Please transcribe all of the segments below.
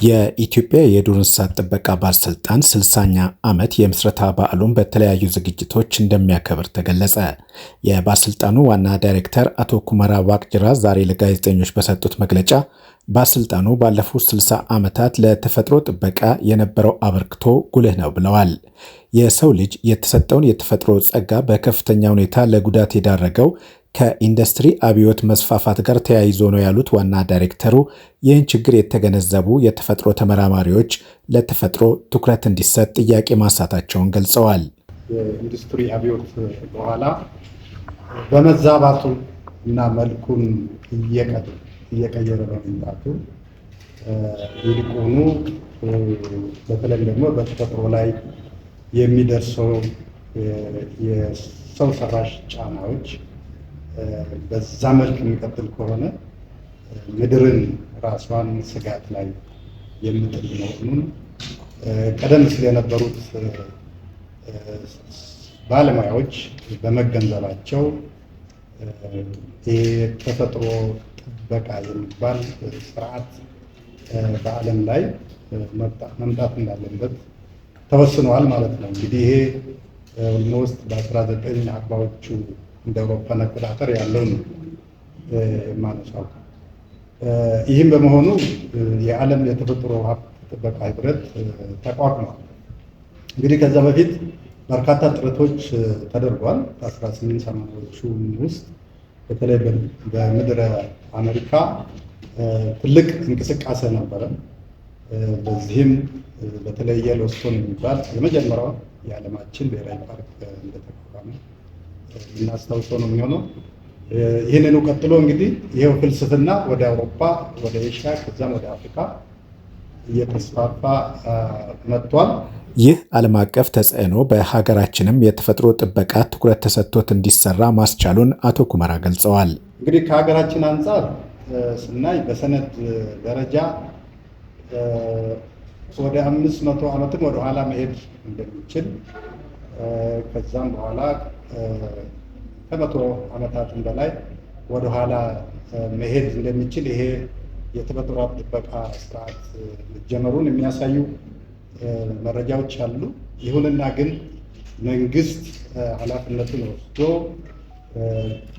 የኢትዮጵያ የዱር እንስሳት ጥበቃ ባለስልጣን 60ኛ ዓመት የምስረታ በዓሉን በተለያዩ ዝግጅቶች እንደሚያከብር ተገለጸ። የባለስልጣኑ ዋና ዳይሬክተር አቶ ኩመራ ዋቅጅራ ዛሬ ለጋዜጠኞች በሰጡት መግለጫ ባለስልጣኑ ባለፉት 60 ዓመታት ለተፈጥሮ ጥበቃ የነበረው አበርክቶ ጉልህ ነው ብለዋል። የሰው ልጅ የተሰጠውን የተፈጥሮ ጸጋ በከፍተኛ ሁኔታ ለጉዳት የዳረገው ከኢንዱስትሪ አብዮት መስፋፋት ጋር ተያይዞ ነው ያሉት ዋና ዳይሬክተሩ ይህን ችግር የተገነዘቡ የተፈጥሮ ተመራማሪዎች ለተፈጥሮ ትኩረት እንዲሰጥ ጥያቄ ማንሳታቸውን ገልጸዋል። የኢንዱስትሪ አብዮት በኋላ በመዛባቱ እና መልኩን እየቀየረ በመምጣቱ ይልቁኑ በተለይ ደግሞ በተፈጥሮ ላይ የሚደርሰው የሰው ሰራሽ ጫናዎች በዛ መልክ የሚቀጥል ከሆነ ምድርን ራሷን ስጋት ላይ የምጥል መሆኑን ቀደም ሲል የነበሩት ባለሙያዎች በመገንዘባቸው የተፈጥሮ ጥበቃ የሚባል ስርዓት በዓለም ላይ መምጣት እንዳለበት ተወስኗል ማለት ነው። እንግዲህ ይሄ ኦልሞስት በ1940ዎቹ እንደ አውሮፓውያን አቆጣጠር ያለው ነው የማነሳው። ይህም በመሆኑ የዓለም የተፈጥሮ ሀብት ጥበቃ ህብረት ተቋቁሟል። እንግዲህ ከዛ በፊት በርካታ ጥረቶች ተደርጓል። በ1880ዎቹ ውስጥ በተለይ በምድረ አሜሪካ ትልቅ እንቅስቃሴ ነበረ። በዚህም በተለይ የሎስቶን የሚባል የመጀመሪያው የዓለማችን ብሔራዊ ፓርክ እንደተቋቋመ እናስታውሰው ነው የሚሆነው። ይህንኑ ቀጥሎ እንግዲህ ይሄው ፍልስፍና ወደ አውሮፓ፣ ወደ ኤሽያ ከዛም ወደ አፍሪካ እየተስፋፋ መጥቷል። ይህ ዓለም አቀፍ ተጽዕኖ በሀገራችንም የተፈጥሮ ጥበቃ ትኩረት ተሰጥቶት እንዲሰራ ማስቻሉን አቶ ኩመራ ገልጸዋል። እንግዲህ ከሀገራችን አንጻር ስናይ በሰነድ ደረጃ ወደ 500 ዓመትም ወደ ኋላ መሄድ እንደሚችል ከዛም በኋላ ከ100 ዓመታትም በላይ ወደ ኋላ መሄድ እንደሚችል ይሄ የተፈጥሮ ጥበቃ ስርዓት መጀመሩን የሚያሳዩ መረጃዎች አሉ። ይሁንና ግን መንግስት ኃላፊነቱን ወስዶ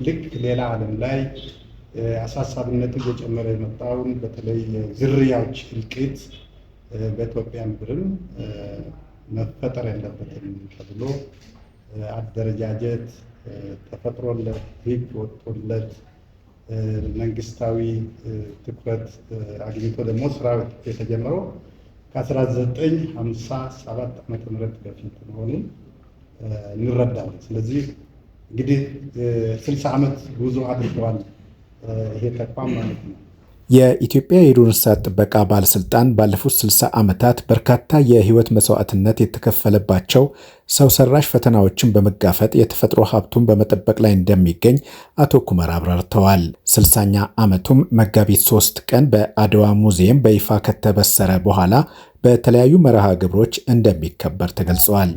ልክ ሌላ ዓለም ላይ አሳሳቢነቱ እየጨመረ የመጣውን በተለይ ዝርያዎች እልቂት በኢትዮጵያ ምድርም መፈጠር የለበትም ተብሎ አደረጃጀት ተፈጥሮለት ሕግ ወጥቶለት መንግስታዊ ትኩረት አግኝቶ ደግሞ ስራው የተጀመረው ከ1957 ዓመተ ምህረት በፊት መሆኑን እንረዳለን። ስለዚህ እንግዲህ 60 ዓመት ጉዞ አድርገዋል ይሄ ተቋም ማለት ነው። የኢትዮጵያ የዱር እንስሳት ጥበቃ ባለስልጣን ባለፉት 60 ዓመታት በርካታ የህይወት መስዋዕትነት የተከፈለባቸው ሰው ሰራሽ ፈተናዎችን በመጋፈጥ የተፈጥሮ ሀብቱን በመጠበቅ ላይ እንደሚገኝ አቶ ኩመራ አብራርተዋል። 60ኛ ዓመቱም መጋቢት 3 ቀን በአድዋ ሙዚየም በይፋ ከተበሰረ በኋላ በተለያዩ መርሃ ግብሮች እንደሚከበር ተገልጸዋል።